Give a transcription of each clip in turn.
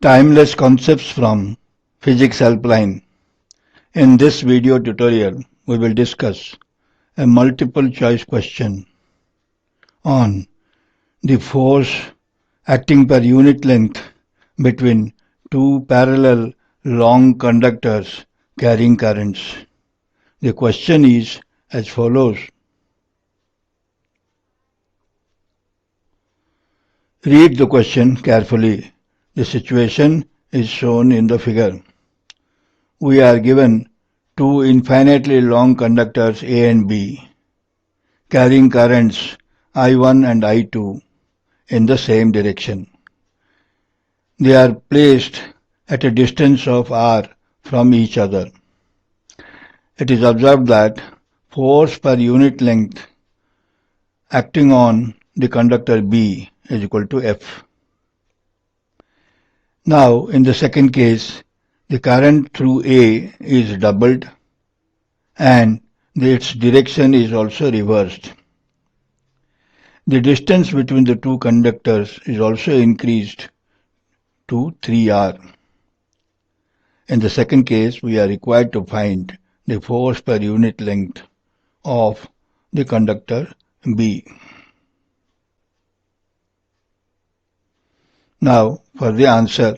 Timeless concepts from Physics Helpline. In this video tutorial, we will discuss a multiple choice question on the force acting per unit length between two parallel long conductors carrying currents. The question is as follows. Read the question carefully. The situation is shown in the figure. We are given two infinitely long conductors A and B carrying currents I1 and I2 in the same direction. They are placed at a distance of r from each other. It is observed that force per unit length acting on the conductor B is equal to F. Now, in the second case, the current through A is doubled and its direction is also reversed. The distance between the two conductors is also increased to 3r. In the second case, we are required to find the force per unit length of the conductor B. Now, for the answer,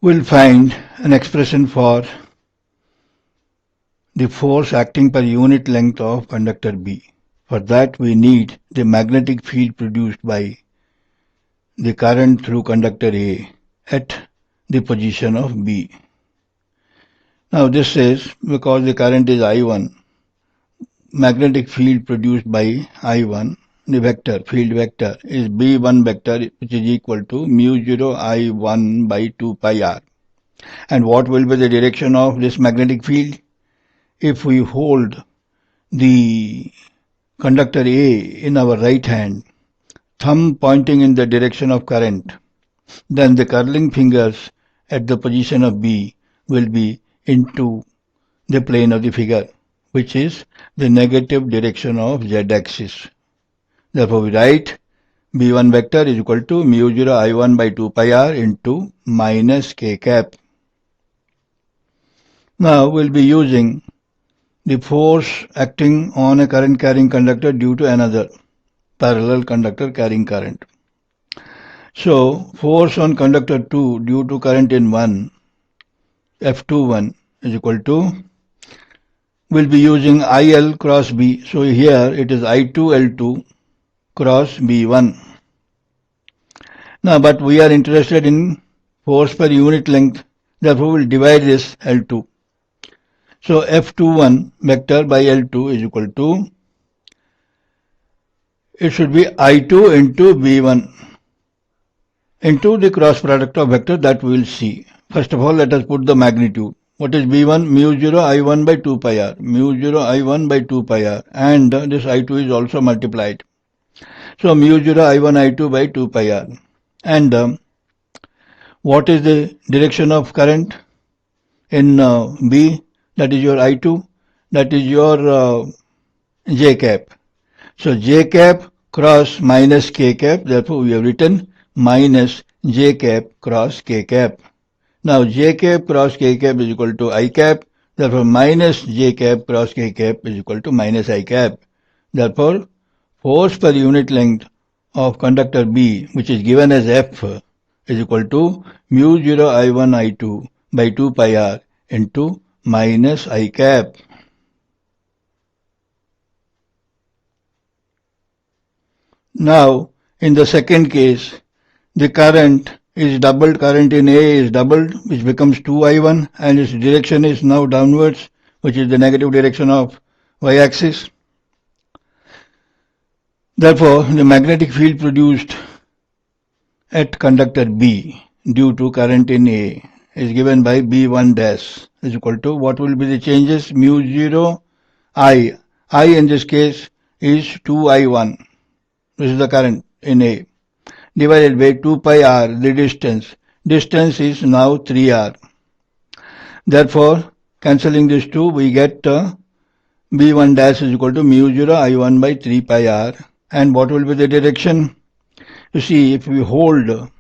we'll find an expression for the force acting per unit length of conductor B. For that, we need the magnetic field produced by the current through conductor A at the position of B. Now this is because the current is I1, magnetic field produced by I1, the vector, field vector is B1 vector, which is equal to mu 0 I1 by 2 pi r. And what will be the direction of this magnetic field? If we hold the conductor A in our right hand, thumb pointing in the direction of current, then the curling fingers at the position of B will be into the plane of the figure, which is the negative direction of z-axis. Therefore, we write B1 vector is equal to mu 0 I1 by 2 pi r into minus k cap. Now, we'll be using the force acting on a current carrying conductor due to another parallel conductor carrying current. So, force on conductor 2 due to current in 1, F21 is equal to, we'll be using IL cross B. So, here it is I2L2 cross B1. Now, but we are interested in force per unit length. Therefore, we'll divide this L2. So, F21 vector by L2 is equal to, it should be I2 into B1 into the cross product of vector that we will see. First of all, let us put the magnitude. What is B1? Mu 0 I1 by 2 pi r. Mu 0 I1 by 2 pi r. And this I2 is also multiplied. So, mu 0 I1 I2 by 2 pi r. And what is the direction of current in B? That is your I2. That is your J cap. So, J cap cross minus K cap. Therefore, we have written minus J cap cross K cap. Now, J cap cross K cap is equal to I cap. Therefore, minus J cap cross K cap is equal to minus I cap. Therefore, force per unit length of conductor B, which is given as F, is equal to mu 0 I1 I2 by 2 pi r into minus I cap. Now, in the second case, the current is doubled, current in A is doubled, which becomes 2I1, and its direction is now downwards, which is the negative direction of y-axis. Therefore, the magnetic field produced at conductor B due to current in A is given by B1 dash is equal to, what will be the changes? Mu 0 I. I in this case is 2I1. This is the current in A. Divided by 2 pi r, the distance. Distance is now 3r. Therefore, cancelling these two, we get B1 dash is equal to mu 0 I1 by 3 pi r. And what will be the direction? You see, if we hold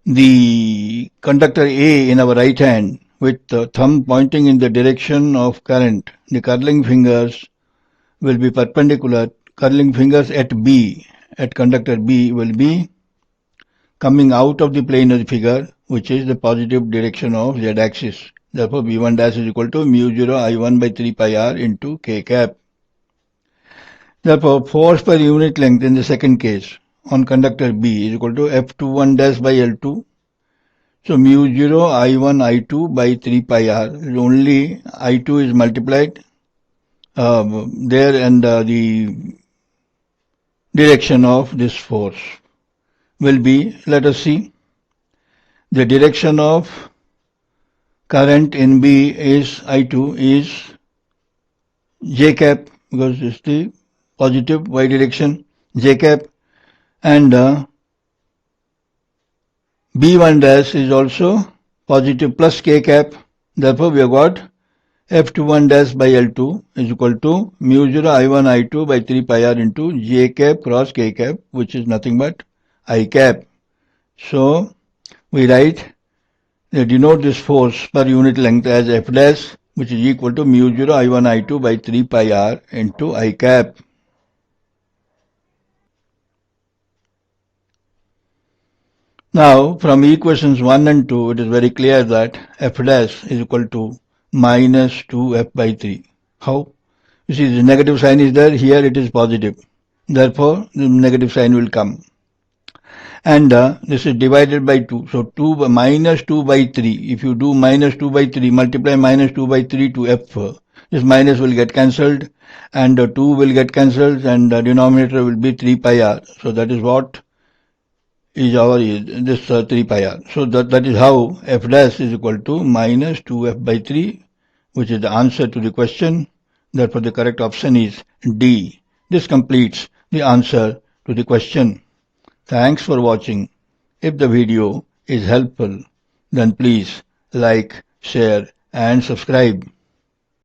the conductor A in our right hand with the thumb pointing in the direction of current, the curling fingers will be perpendicular. Curling fingers at B, at conductor B, will be coming out of the plane of the figure, which is the positive direction of Z axis. Therefore, B1 dash is equal to mu 0 I1 by 3 pi r into K cap. Therefore, force per unit length in the second case on conductor B is equal to F21 dash by L2. So mu 0 I1 I2 by 3 pi r. Only I2 is multiplied there, and the direction of this force will be, let us see, the direction of current in B is I2 is J cap, because it's the positive y direction, J cap, and B1 dash is also positive plus K cap. Therefore, we have got F21 dash by L2 is equal to mu 0 I1 I2 by 3 pi r into J cap cross K cap, which is nothing but I cap. So, we write, denote this force per unit length as F dash, which is equal to mu 0 I1 I2 by 3 pi r into I cap. Now, from equations 1 and 2, it is very clear that F dash is equal to minus 2F by 3. How? You see, the negative sign is there, here it is positive. Therefore, the negative sign will come. And this is divided by 2. So, minus 2 by 3. If you do minus 2 by 3, multiply minus 2 by 3 to F. This minus will get cancelled, and 2 will get cancelled, and the denominator will be 3 pi r. So, that is what is our this 3 pi r. So, that is how F dash is equal to minus 2F by 3, which is the answer to the question. Therefore, the correct option is D. This completes the answer to the question. Thanks for watching. If the video is helpful, then please like, share and subscribe.